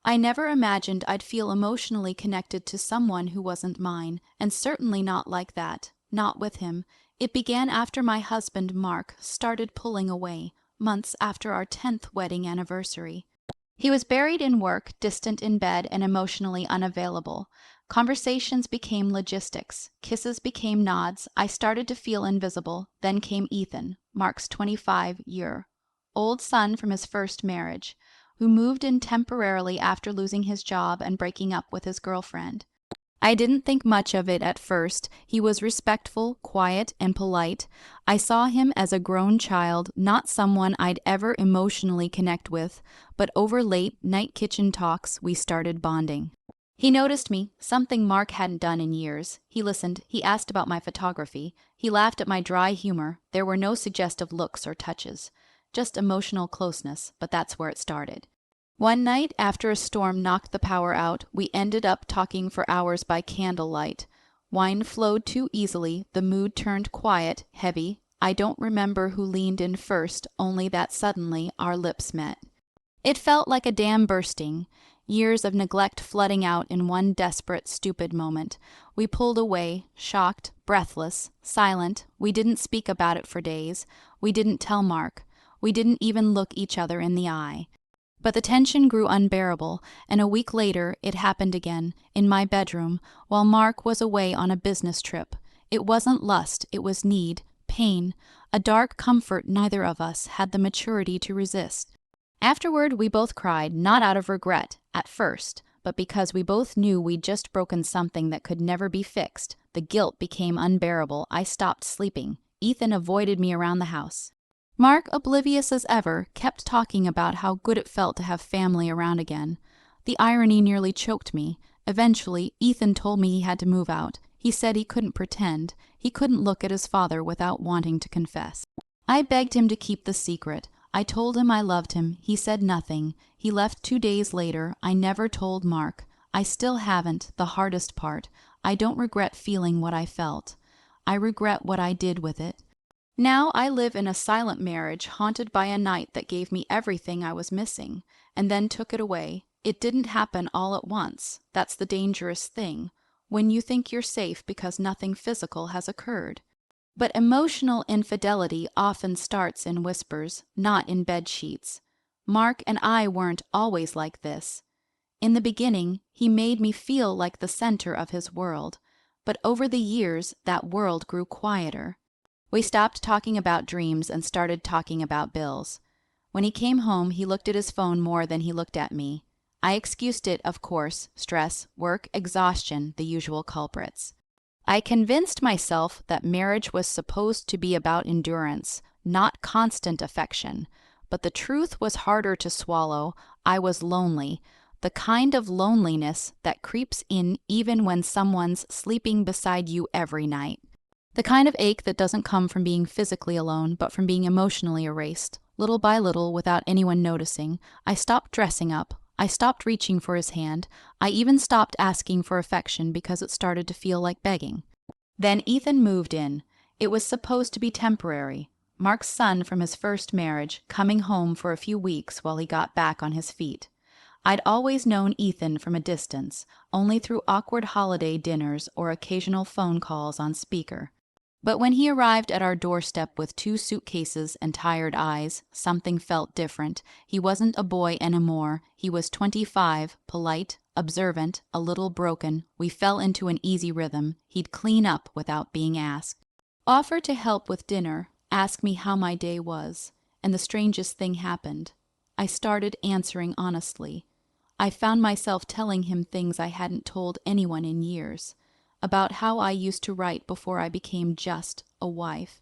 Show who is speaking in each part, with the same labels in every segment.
Speaker 1: I never imagined I'd feel emotionally connected to someone who wasn't mine, and certainly not like that, not with him. It began after my husband, Mark, started pulling away, months after our 10th wedding anniversary. He was buried in work, distant in bed, and emotionally unavailable. Conversations became logistics. Kisses became nods. I started to feel invisible. Then came Ethan, Mark's 25-year-old son from his first marriage, who moved in temporarily after losing his job and breaking up with his girlfriend. I didn't think much of it at first. He was respectful, quiet, and polite. I saw him as a grown child, not someone I'd ever emotionally connect with, but over late night kitchen talks, we started bonding. He noticed me, something Mark hadn't done in years. He listened. He asked about my photography. He laughed at my dry humor. There were no suggestive looks or touches, just emotional closeness, but that's where it started. One night, after a storm knocked the power out, we ended up talking for hours by candlelight. Wine flowed too easily, the mood turned quiet, heavy. I don't remember who leaned in first, only that suddenly our lips met. It felt like a dam bursting, years of neglect flooding out in one desperate, stupid moment. We pulled away, shocked, breathless, silent. We didn't speak about it for days. We didn't tell Mark. We didn't even look each other in the eye. But the tension grew unbearable, and a week later it happened again, in my bedroom, while Mark was away on a business trip. It wasn't lust, it was need, pain, a dark comfort neither of us had the maturity to resist. Afterward, we both cried, not out of regret, at first, but because we both knew we'd just broken something that could never be fixed. The guilt became unbearable. I stopped sleeping. Ethan avoided me around the house. Mark, oblivious as ever, kept talking about how good it felt to have family around again. The irony nearly choked me. Eventually, Ethan told me he had to move out. He said he couldn't pretend. He couldn't look at his father without wanting to confess. I begged him to keep the secret. I told him I loved him. He said nothing. He left 2 days later. I never told Mark. I still haven't, the hardest part. I don't regret feeling what I felt. I regret what I did with it. Now I live in a silent marriage, haunted by a night that gave me everything I was missing, and then took it away. It didn't happen all at once. That's the dangerous thing, when you think you're safe because nothing physical has occurred. But emotional infidelity often starts in whispers, not in bed sheets. Mark and I weren't always like this. In the beginning, he made me feel like the center of his world, but over the years, that world grew quieter. We stopped talking about dreams and started talking about bills. When he came home, he looked at his phone more than he looked at me. I excused it, of course, stress, work, exhaustion, the usual culprits. I convinced myself that marriage was supposed to be about endurance, not constant affection. But the truth was harder to swallow. I was lonely, the kind of loneliness that creeps in even when someone's sleeping beside you every night. The kind of ache that doesn't come from being physically alone, but from being emotionally erased. Little by little, without anyone noticing, I stopped dressing up. I stopped reaching for his hand. I even stopped asking for affection because it started to feel like begging. Then Ethan moved in. It was supposed to be temporary. Mark's son from his first marriage, coming home for a few weeks while he got back on his feet. I'd always known Ethan from a distance, only through awkward holiday dinners or occasional phone calls on speaker. But when he arrived at our doorstep with 2 suitcases and tired eyes, something felt different. He wasn't a boy anymore. He was 25, polite, observant, a little broken. We fell into an easy rhythm. He'd clean up without being asked. Offer to help with dinner, ask me how my day was, and the strangest thing happened. I started answering honestly. I found myself telling him things I hadn't told anyone in years. About how I used to write before I became just a wife,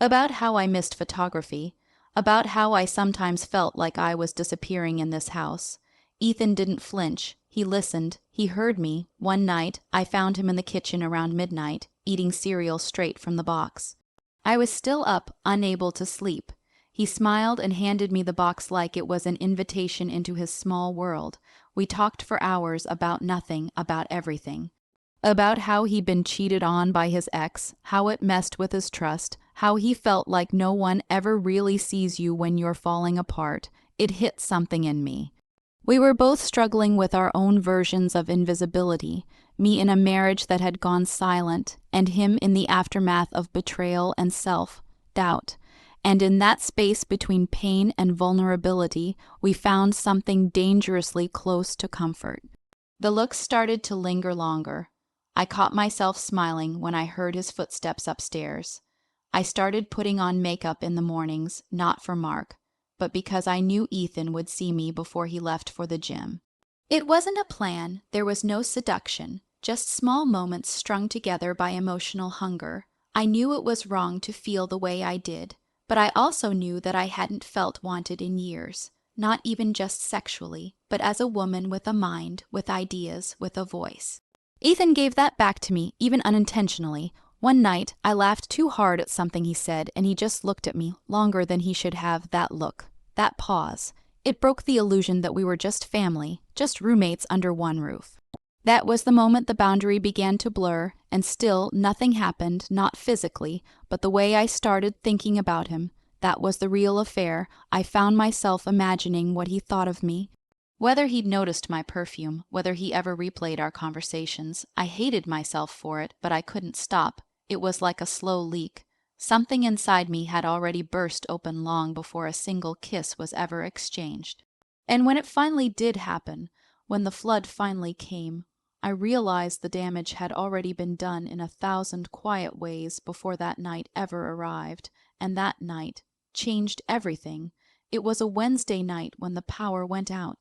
Speaker 1: about how I missed photography, about how I sometimes felt like I was disappearing in this house. Ethan didn't flinch. He listened. He heard me. One night, I found him in the kitchen around midnight, eating cereal straight from the box. I was still up, unable to sleep. He smiled and handed me the box like it was an invitation into his small world. We talked for hours about nothing, about everything. About how he'd been cheated on by his ex, how it messed with his trust, how he felt like no one ever really sees you when you're falling apart. It hit something in me. We were both struggling with our own versions of invisibility, me in a marriage that had gone silent, and him in the aftermath of betrayal and self-doubt. And in that space between pain and vulnerability, we found something dangerously close to comfort. The looks started to linger longer. I caught myself smiling when I heard his footsteps upstairs. I started putting on makeup in the mornings, not for Mark, but because I knew Ethan would see me before he left for the gym. It wasn't a plan, there was no seduction, just small moments strung together by emotional hunger. I knew it was wrong to feel the way I did, but I also knew that I hadn't felt wanted in years, not even just sexually, but as a woman with a mind, with ideas, with a voice. Ethan gave that back to me, even unintentionally. One night, I laughed too hard at something he said, and he just looked at me, longer than he should have. That look, that pause. It broke the illusion that we were just family, just roommates under one roof. That was the moment the boundary began to blur, and still nothing happened, not physically, but the way I started thinking about him. That was the real affair. I found myself imagining what he thought of me. Whether he'd noticed my perfume, whether he ever replayed our conversations, I hated myself for it, but I couldn't stop. It was like a slow leak. Something inside me had already burst open long before a single kiss was ever exchanged. And when it finally did happen, when the flood finally came, I realized the damage had already been done in 1,000 quiet ways before that night ever arrived, and that night changed everything. It was a Wednesday night when the power went out.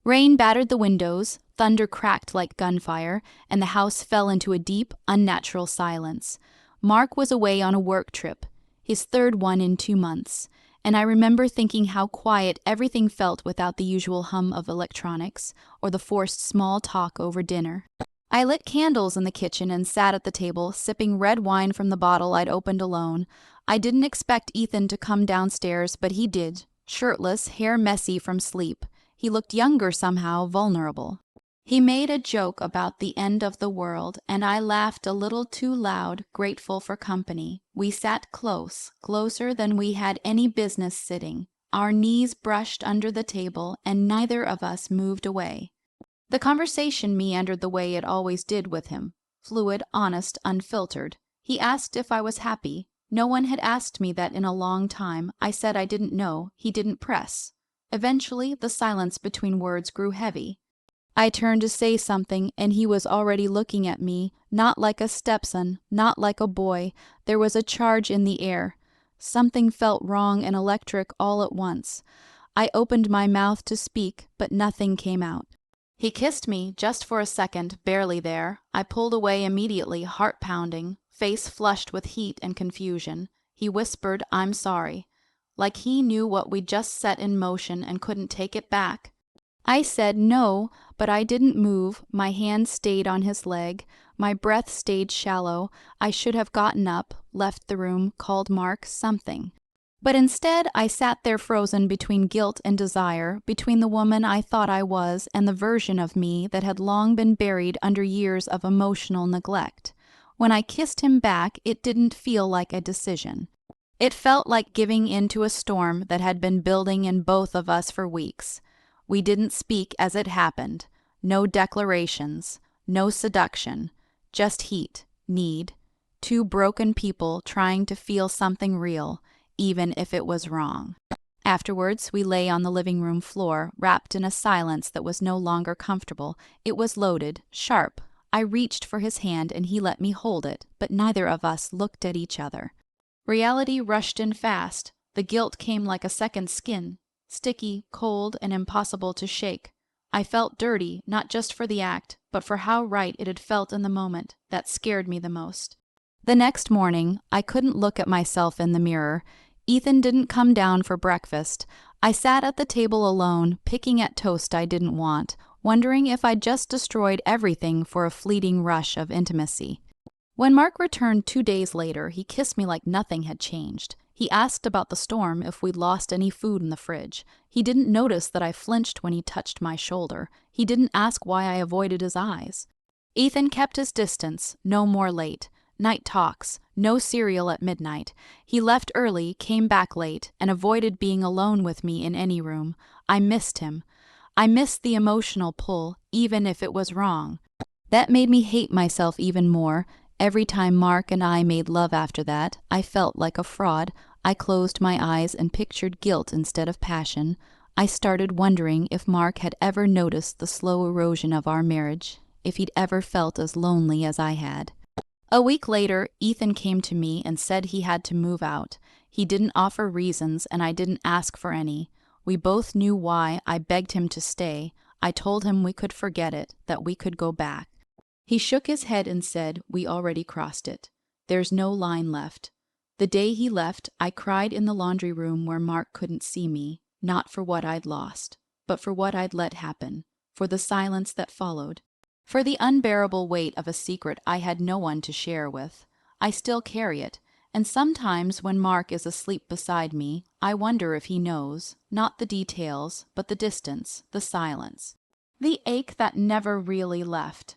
Speaker 1: Rain battered the windows, thunder cracked like gunfire, and the house fell into a deep, unnatural silence. Mark was away on a work trip, his third one in 2 months, and I remember thinking how quiet everything felt without the usual hum of electronics or the forced small talk over dinner. I lit candles in the kitchen and sat at the table, sipping red wine from the bottle I'd opened alone. I didn't expect Ethan to come downstairs, but he did, shirtless, hair messy from sleep. He looked younger somehow, vulnerable. He made a joke about the end of the world, and I laughed a little too loud, grateful for company. We sat close, closer than we had any business sitting. Our knees brushed under the table, and neither of us moved away. The conversation meandered the way it always did with him, fluid, honest, unfiltered. He asked if I was happy. No one had asked me that in a long time. I said I didn't know. He didn't press. Eventually, the silence between words grew heavy. I turned to say something, and he was already looking at me, not like a Stepson, not like a boy. There was a charge in the air. Something felt wrong and electric all at once. I opened my mouth to speak, but nothing came out. He kissed me, just for a second, barely there. I pulled away immediately, heart pounding, face flushed with heat and confusion. He whispered, "I'm sorry," like he knew what we'd just set in motion and couldn't take it back. I said no, but I didn't move. My hand stayed on his leg. My breath stayed shallow. I should have gotten up, left the room, called Mark, something. But instead, I sat there frozen between guilt and desire, between the woman I thought I was and the version of me that had long been buried under years of emotional neglect. When I kissed him back, it didn't feel like a decision. It felt like giving in to a storm that had been building in both of us for weeks. We didn't speak as it happened. No declarations, no seduction, just heat, need. Two broken people trying to feel something real, even if it was wrong. Afterwards, we lay on the living room floor, wrapped in a silence that was no longer comfortable. It was loaded, sharp. I reached for his hand and he let me hold it, but neither of us looked at each other. Reality rushed in fast. The guilt came like a second skin, sticky, cold, and impossible to shake. I felt dirty, not just for the act, but for how right it had felt in the moment. That scared me the most. The next morning, I couldn't look at myself in the mirror. Ethan didn't come down for breakfast. I sat at the table alone, picking at toast I didn't want, wondering if I'd just destroyed everything for a fleeting rush of intimacy. When Mark returned 2 days later, he kissed me like nothing had changed. He asked about the storm, if we'd lost any food in the fridge. He didn't notice that I flinched when he touched my shoulder. He didn't ask why I avoided his eyes. Ethan kept his distance, no more late. Night talks, no cereal at midnight. He left early, came back late, and avoided being alone with me in any room. I missed him. I missed the emotional pull, even if it was wrong. That made me hate myself even more. Every time Mark and I made love after that, I felt like a fraud. I closed my eyes and pictured guilt instead of passion. I started wondering if Mark had ever noticed the slow erosion of our marriage, if he'd ever felt as lonely as I had. A week later, Ethan came to me and said he had to move out. He didn't offer reasons, and I didn't ask for any. We both knew why. I begged him to stay. I told him we could forget it, that we could go back. He shook his head and said, "We already crossed it. There's no line left." The day he left, I cried in the laundry room where Mark couldn't see me, not for what I'd lost, but for what I'd let happen, for the silence that followed, for the unbearable weight of a secret I had no one to share with. I still carry it, and sometimes when Mark is asleep beside me, I wonder if he knows, not the details, but the distance, the silence. The ache that never really left.